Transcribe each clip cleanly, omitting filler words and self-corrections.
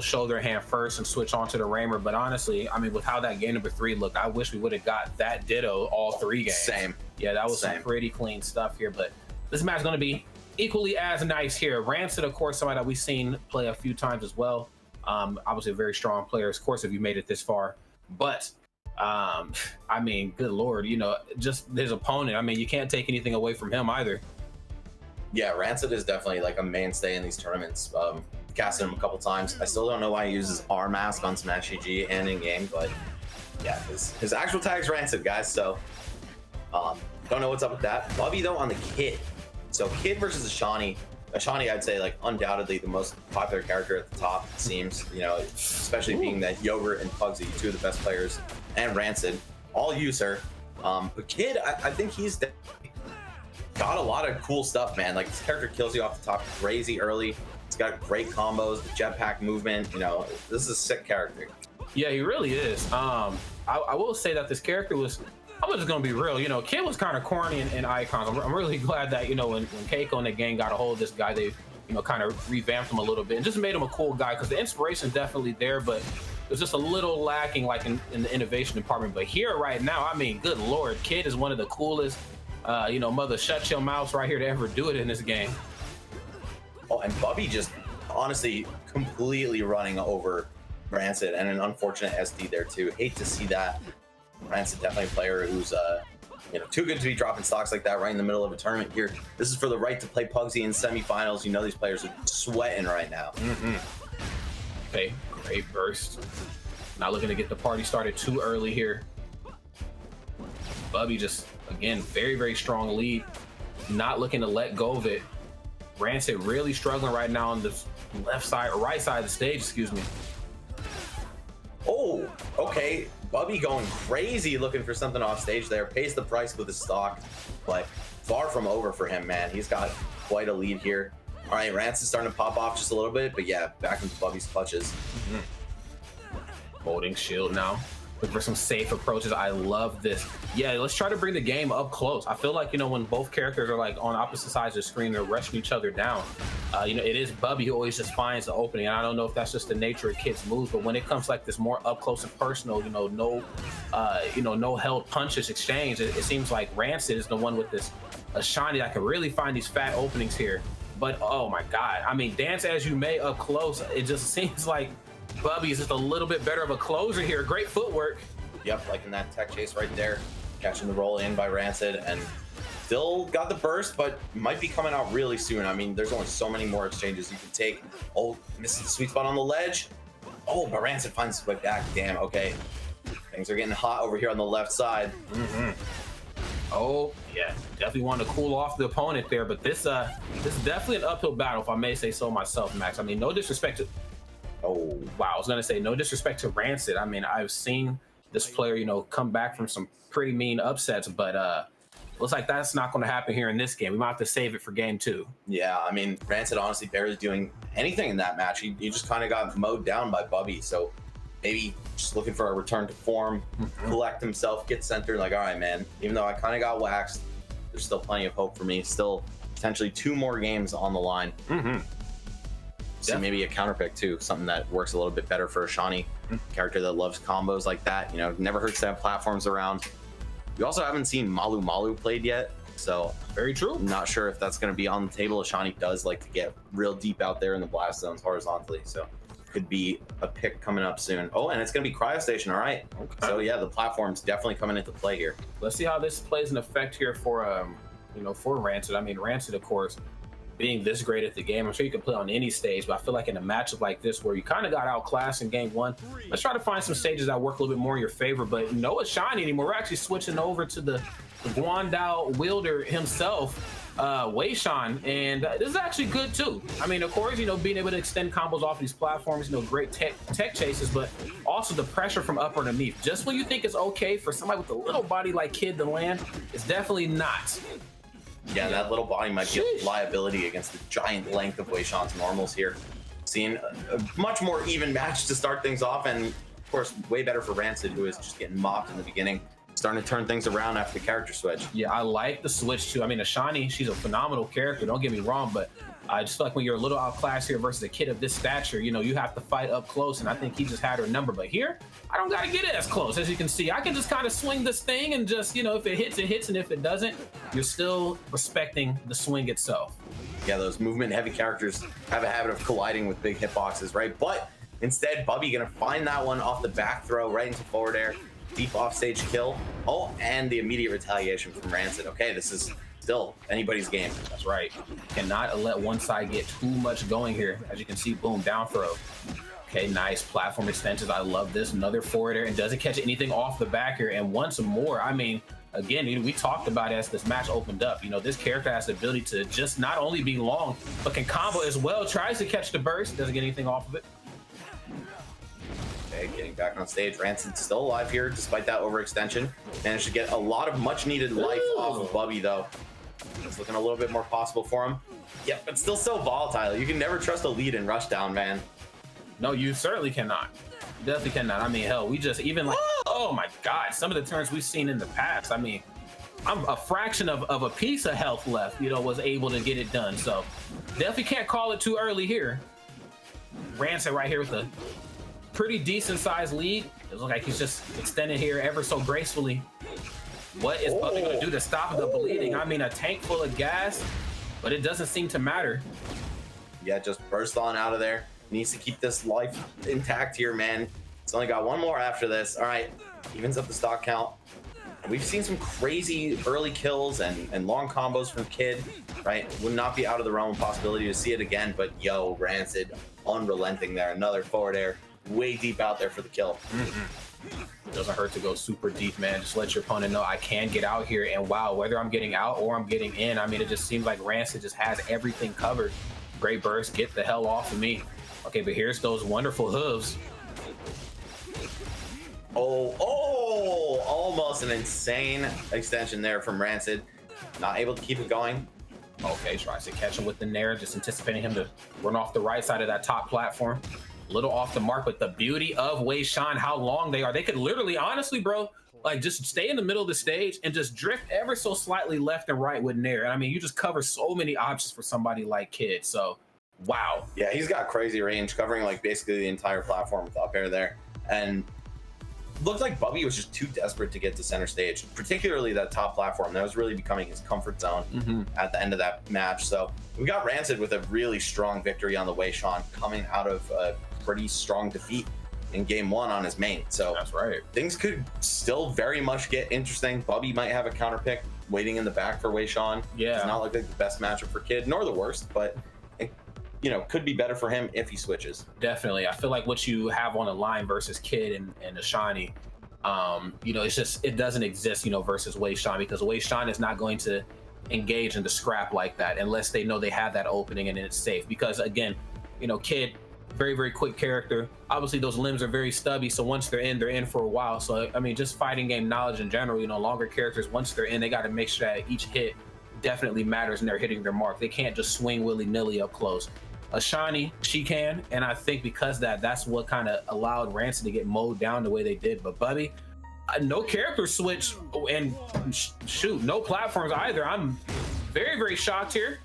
show their hand first and switch on to the Raymer. But honestly, I mean, with how that game number 3 looked, I wish we would have got that ditto all 3 games. Same. Yeah, that was some pretty clean stuff here. But this match is going to be equally as nice here. Rancid, of course, somebody that we've seen play a few times as well. Obviously, a very strong player, of course, if you made it this far. But I mean, good Lord, just his opponent. I mean, you can't take anything away from him either. Yeah, Rancid is definitely like a mainstay in these tournaments. Casted him a couple times. I still don't know why he uses R mask on Smash GG and in game, but yeah, his actual tag's Rancid, guys. So don't know what's up with that. Bubby though on the Kid. So Kid versus Ashani. Ashani, I'd say, like, undoubtedly the most popular character at the top, it seems, especially being that Yogurt and Pugsy, 2 of the best players, and Rancid, all use her. But Kid, I think he's got a lot of cool stuff, man. Like, this character kills you off the top crazy early. He's got great combos, the jetpack movement, this is a sick character. Yeah, he really is. I will say that this character was, I'm just gonna be real, Kid was kind of corny in Icons. I'm really glad that, when Keiko and the gang got a hold of this guy, they, kind of revamped him a little bit and just made him a cool guy, because the inspiration definitely there, but it was just a little lacking, like in the innovation department. But here right now, I mean, good Lord, Kid is one of the coolest, mother shut your mouth right here to ever do it in this game. Oh, and Bubby just honestly completely running over Rancid, and an unfortunate SD there too. Hate to see that. Rancid definitely a player who's too good to be dropping stocks like that right in the middle of a tournament here. This is for the right to play Pugsy in semifinals. These players are sweating right now. Okay, great burst. Not looking to get the party started too early here. Bubby just, again, very, very strong lead. Not looking to let go of it. Rancid really struggling right now on the left side, or right side of the stage, excuse me. Oh, okay. Bubby going crazy looking for something off stage there. Pays the price with his stock, but far from over for him, man. He's got quite a lead here. All right, Rancid's starting to pop off just a little bit, but yeah, back into Bubby's clutches. Holding shield now. Look for some safe approaches. I love this. Yeah, let's try to bring the game up close. I feel like, when both characters are like on opposite sides of the screen, they're rushing each other down. It is Bubby who always just finds the opening. And I don't know if that's just the nature of Kid's moves, but when it comes like this more up close and personal, no held punches exchange, it seems like Rancid is the one with this Ashani that can really find these fat openings here. But oh my God, I mean, dance as you may up close, it just seems like Bubby is just a little bit better of a closer here. Great footwork. Yep, like in that tech chase right there, catching the roll in by Rancid, and still got the burst, but might be coming out really soon. I mean, there's only so many more exchanges you can take. Oh, misses the sweet spot on the ledge. Oh, but Rancid finds his way back. Damn, okay. Things are getting hot over here on the left side. Oh, yeah, definitely want to cool off the opponent there, but this is definitely an uphill battle, if I may say so myself, Max. I mean, no disrespect to... Oh, wow. I was going to say no disrespect to Rancid. I mean, I've seen this player, come back from some pretty mean upsets, but looks like that's not going to happen here in this game. We might have to save it for game 2. Yeah, I mean, Rancid honestly barely doing anything in that match. He just kind of got mowed down by Bubby, so maybe just looking for a return to form, collect himself, get centered, like, all right, man, even though I kind of got waxed, there's still plenty of hope for me. Still potentially 2 more games on the line. So maybe a counter pick too, something that works a little bit better for Ashani, character that loves combos like that. Never hurts to have platforms around. We also haven't seen Malu Malu played yet, so very true. I'm not sure if that's going to be on the table. Ashani does like to get real deep out there in the blast zones horizontally, so could be a pick coming up soon. Oh, and it's going to be Cryo Station. All right. Okay. So yeah, the platform's definitely coming into play here. Let's see how this plays an effect here for for Rancid. I mean, Rancid, of course, being this great at the game, I'm sure you can play on any stage, but I feel like in a matchup like this where you kind of got outclassed in game 1, let's try to find some stages that work a little bit more in your favor. But no Ashani anymore. We're actually switching over to the Guandao wielder himself, Wei Shan, and this is actually good too. I mean, of course, being able to extend combos off these platforms, great tech chases, but also the pressure from up underneath. Just when you think it's okay for somebody with a little body like Kid to land, it's definitely not. Yeah, that little body might be a liability against the giant length of Wei Shan's normals here. Seeing a much more even match to start things off, and of course, way better for Rancid, who is just getting mopped in the beginning. Starting to turn things around after the character switch. Yeah, I like the switch too. I mean, Ashani, she's a phenomenal character, don't get me wrong, but I just feel like when you're a little outclassed here versus a kid of this stature, you know, you have to fight up close, and I think he just had her number. But here, I don't gotta get it as close. As you can see, I can just kind of swing this thing and just, you know, if it hits, it hits, and if it doesn't, you're still respecting the swing itself. Yeah, those movement heavy characters have a habit of colliding with big hitboxes, right? But instead, Bubby gonna find that one off the back throw right into forward air, deep offstage kill. Oh, and the immediate retaliation from Rancid. Okay, this is still anybody's game. That's right. Cannot let one side get too much going here. As you can see, boom, down throw. Okay, nice platform extensions. I love this. Another forward air, and doesn't catch anything off the back here. And once more, I mean, again, we talked about it as this match opened up. You know, this character has the ability to just not only be long, but can combo as well. Tries to catch the burst, doesn't get anything off of it. Okay, getting back on stage. Rancid still alive here despite that overextension. Managed to get a lot of much needed life off of Bubby though. It's looking a little bit more possible for him. Yep, but still so volatile. You can never trust a lead in rushdown, man. No, you certainly cannot. You definitely cannot. I mean, hell, we just even like, oh my God, some of the turns we've seen in the past. I mean, I'm a fraction of a piece of health left, you know, was able to get it done. So definitely can't call it too early here. Rancid right here with a pretty decent sized lead. It looks like he's just extended here ever so gracefully. What is Bubby gonna do to stop the bleeding? I mean, a tank full of gas, but it doesn't seem to matter. Yeah, just burst on out of there. Needs to keep this life intact here, man. It's only got one more after this. All right, evens up the stock count. We've seen some crazy early kills and long combos from Kid, right? Would not be out of the realm of possibility to see it again, but yo, Rancid, unrelenting there. Another forward air, way deep out there for the kill. Doesn't hurt to go super deep, man. Just let your opponent know I can get out here, and wow, whether I'm getting out or I'm getting in, I mean, it just seems like Rancid just has everything covered. Great burst, get the hell off of me. Okay, but here's those wonderful hooves. Oh, almost an insane extension there from Rancid. Not able to keep it going. Okay, tries to catch him with the Nair, just anticipating him to run off the right side of that top platform. A little off the mark, but the beauty of Wei Shan, how long they are. They could literally, honestly, bro, like just stay in the middle of the stage and just drift ever so slightly left and right with Nair. And I mean, you just cover so many options for somebody like Kid. So, wow. Yeah, he's got crazy range, covering like basically the entire platform with up air there. And looked like Bubby was just too desperate to get to center stage, particularly that top platform. That was really becoming his comfort zone at the end of that match. So we got Rancid with a really strong victory on the Wei Shan, coming out of a pretty strong defeat in game one on his main. So that's right. Things could still very much get interesting. Bubby might have a counter pick waiting in the back for Wei Shan. Yeah. It's not like the best matchup for Kid, nor the worst, but it, you know, could be better for him if he switches. Definitely. I feel like what you have on the line versus Kid and Ashani, you know, it's just, it doesn't exist, you know, versus Wei Shan, because Wei Shan is not going to engage in the scrap like that unless they know they have that opening and it's safe. Because again, you know, Kid, very, very quick character. Obviously, those limbs are very stubby, so once they're in for a while. So, I mean, just fighting game knowledge in general, you know, longer characters, once they're in, they got to make sure that each hit definitely matters and they're hitting their mark. They can't just swing willy-nilly up close. Ashani, she can, and I think because that's what kind of allowed Rancid to get mowed down the way they did. But Bubby, no character switch, and shoot, no platforms either. I'm very, very shocked here,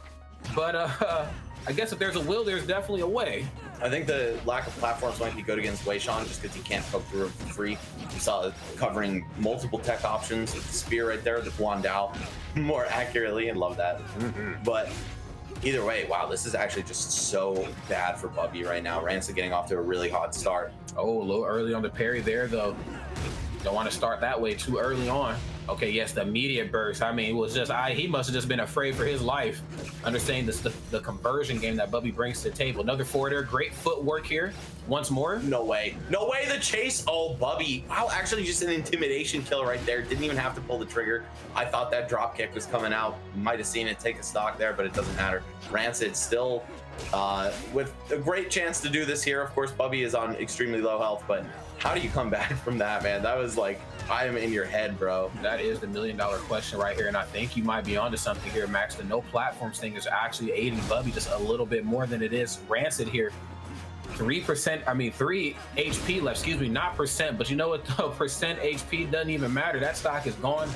but I guess if there's a will, there's definitely a way. I think the lack of platforms might be good against Wei Shan just because he can't poke through it for free. You saw it covering multiple tech options with the spear right there, the Guandao more accurately, and love that. But either way, wow, this is actually just so bad for Bubby right now. Rancid getting off to a really hot start. Oh, a little early on the parry there, though. Don't want to start that way too early on. Okay, yes, the immediate burst. I mean, it was just, he must have just been afraid for his life, understanding the conversion game that Bubby brings to the table. Another forward air, great footwork here. Once more. No way. No way, the chase. Oh, Bubby. Wow, actually just an intimidation kill right there. Didn't even have to pull the trigger. I thought that drop kick was coming out. Might have seen it take a stock there, but it doesn't matter. Rancid still with a great chance to do this here. Of course, Bubby is on extremely low health, but how do you come back from that, man? That was like, I am in your head, bro. That is the million-dollar question right here, and I think you might be onto something here, Max. The no platforms thing is actually aiding Bubby just a little bit more than it is Rancid here. 3%, I mean 3 HP left, excuse me, not percent, but you know what though, percent HP doesn't even matter. That stock is gone.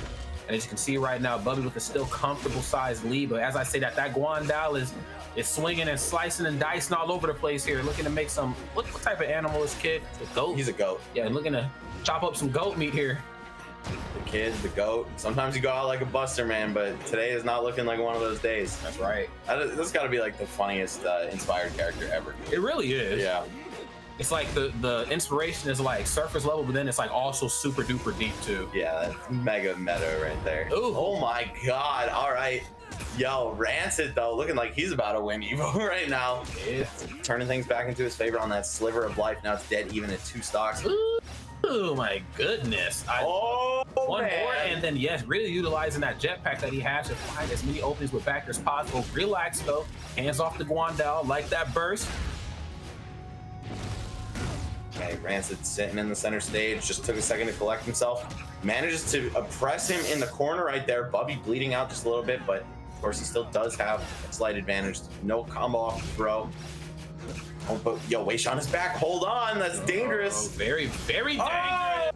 And as you can see right now, Bubby with a still comfortable sized lead. But as I say that Guandal is swinging and slicing and dicing all over the place here, looking to make some. What type of animal is kid? The goat. He's a goat. Yeah, looking to chop up some goat meat here. The kid, the goat. Sometimes you go out like a buster, man, but today is not looking like one of those days. That's right. This got to be like the funniest inspired character ever. It really is. Yeah. It's like the inspiration is like surface level, but then it's like also super duper deep too. Yeah, that's mega meta right there. Ooh. Oh my god. All right. Yo, Rancid though, looking like he's about to win Evo right now. Yeah. Turning things back into his favor on that sliver of life. Now it's dead even at 2 stocks. Oh my goodness. One man. more, and then yes, really utilizing that jetpack that he has to find as many openings with back as possible. Relax though. Hands off the Guandal, like that burst. Okay, Rancid sitting in the center stage, just took a second to collect himself. Manages to oppress him in the corner right there. Bubby bleeding out just a little bit, but of course he still does have a slight advantage. No combo off the throw. Oh, but yo, Wei Shan is back. Hold on, that's dangerous. Very, very dangerous.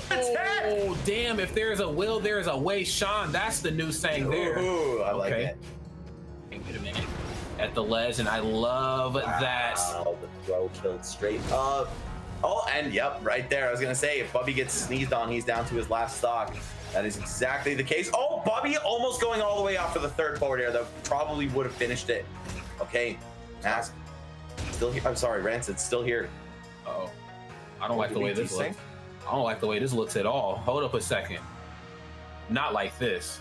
Oh, damn, if there's a will, there's a Wei Shan. That's the new saying there. Ooh, I like it. Wait a minute. At the ledge, and I love that. The throw killed straight up. Oh, and yep, right there. I was gonna say, if Bubby gets sneezed on, he's down to his last stock. That is exactly the case. Oh, Bubby almost going all the way out for the third forward air, though. Probably would have finished it. Okay, Mask still here. I'm sorry, Rancid's still here. Oh, I don't like the way this looks. I don't like the way this looks at all. Hold up a second. Not like this.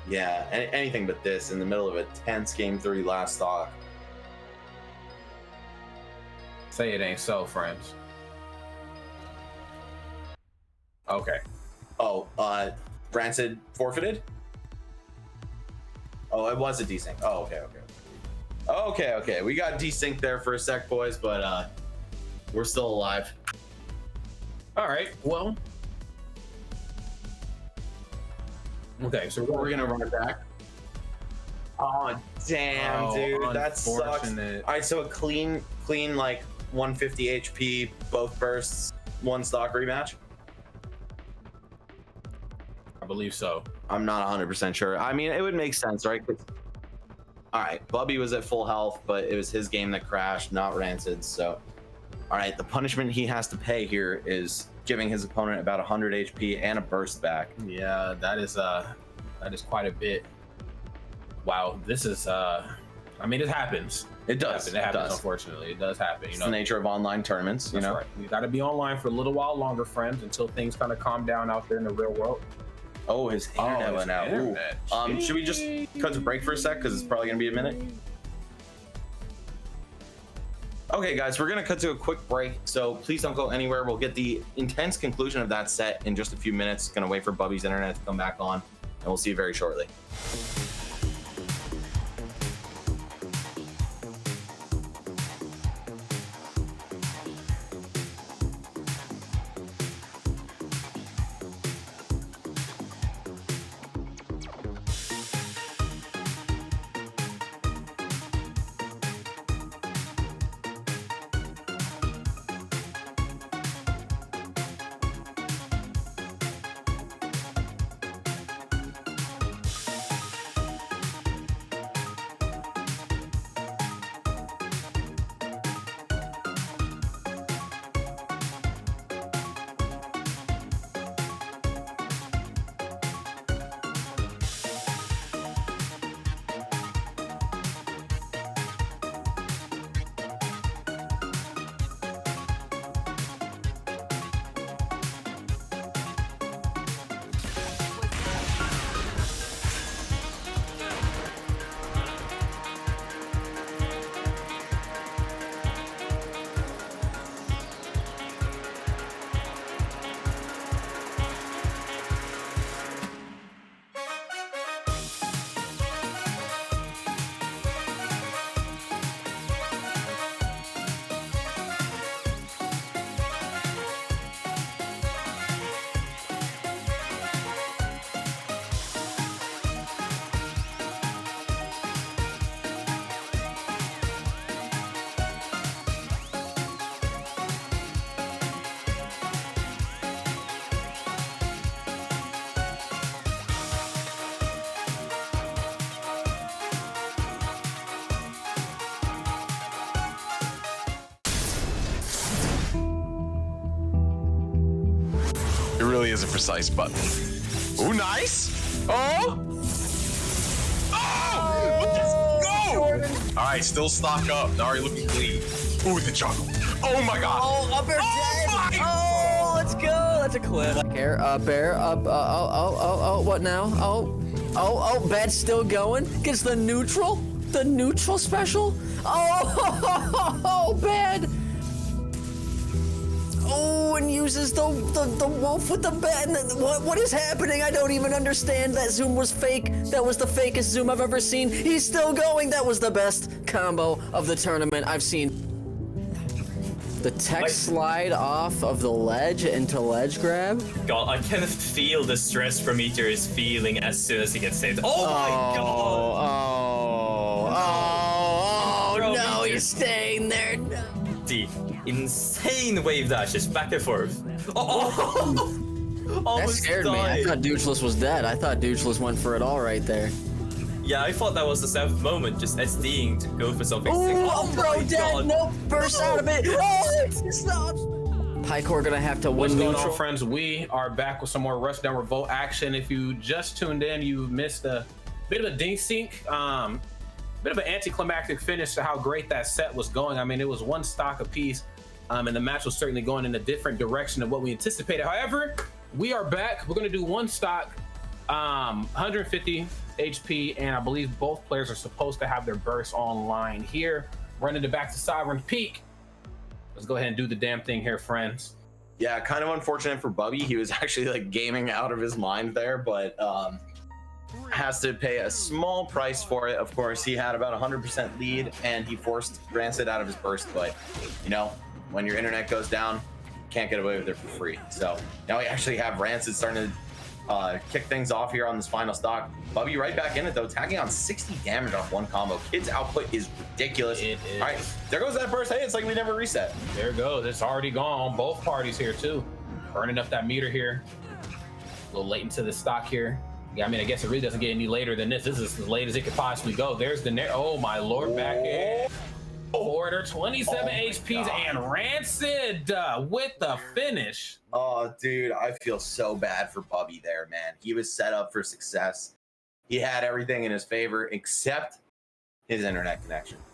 Yeah, anything but this in the middle of a tense game 3 last stock. Say it ain't so, friends. Okay. Oh, Rancid forfeited? Oh, it was a desync. Oh, okay. Okay. We got desync there for a sec, boys, but we're still alive. All right. Well. Okay, so we're gonna run it back. Oh, damn, dude, that sucks. All right, so a clean like 150 HP, both bursts, 1 stock rematch. I believe so. I'm not 100% sure. I mean, it would make sense, right? All right, Bubby was at full health, but it was his game that crashed, not Rancid's. So, all right, the punishment he has to pay here is giving his opponent about 100 HP and a burst back. Yeah, that is quite a bit. Wow, this is I mean, it happens. It does. It happens. Unfortunately, it does happen. It's the nature of online tournaments. You know, right. You got to be online for a little while longer, friends, until things kind of calm down out there in the real world. Oh, his internet went out. Ooh. Should we just cut to break for a sec? Because it's probably going to be a minute. Okay, guys, we're going to cut to a quick break. So please don't go anywhere. We'll get the intense conclusion of that set in just a few minutes. Going to wait for Bubby's internet to come back on. And we'll see you very shortly. really is a precise button. Ooh, nice. Oh. Oh, let's go. All right, still stock up. Nari looking clean. Ooh, the juggle. Oh my God. Oh, up air dead. Oh, let's go. That's a clip. Here, up air, up. Oh, what now? Oh, Bad's still going. Gets the neutral. The neutral special. Oh, Bad. Oh, and uses the wolf with the bat. What is happening? I don't even understand. That zoom was fake. That was the fakest zoom I've ever seen. He's still going. That was the best combo of the tournament I've seen. The tech slide off of the ledge into ledge grab. God, I can feel the stress Prometheus is feeling as soon as he gets saved. Oh my God! Oh, no, he's staying there. No. The insane wave dashes back and forth. Oh! That scared me. I thought Doucheless was dead. I thought Doucheless went for it all right there. Yeah, I thought that was the self moment, just SDing to go for something. Oh, bro, dead. Nope, burst out of it. Oh, it stops. Pycore gonna have to What's win going neutral. on, friends? We are back with some more Rushdown Revolt action. If you just tuned in, you missed a bit of a desync, bit of an anticlimactic finish to how great that set was going. I mean, it was one stock apiece, and the match was certainly going in a different direction than what we anticipated. However, we are back. We're gonna do one stock, 150 HP, and I believe both players are supposed to have their bursts online here. Running it back to Sovereign Peak. Let's go ahead and do the damn thing here, friends. Yeah, kind of unfortunate for Bubby. He was actually like gaming out of his mind there, but has to pay a small price for it. Of course, he had about 100% lead, and he forced Rancid out of his burst. But you know, when your internet goes down, you can't get away with it for free. So now we actually have Rancid starting to kick things off here on this final stock. Bubby right back in it though, tagging on 60 damage off one combo. Kid's output is ridiculous. It is. All right, there goes that burst. Hey, it's like we never reset. There it goes. It's already gone on both parties here too. Burning up that meter here. A little late into the stock here. Yeah, I mean, I guess it really doesn't get any later than this. This is as late as it could possibly go. There's the oh my lord, back in. Order 27 HPs and Rancid with the finish. Oh, dude, I feel so bad for Bubby there, man. He was set up for success. He had everything in his favor except his internet connection.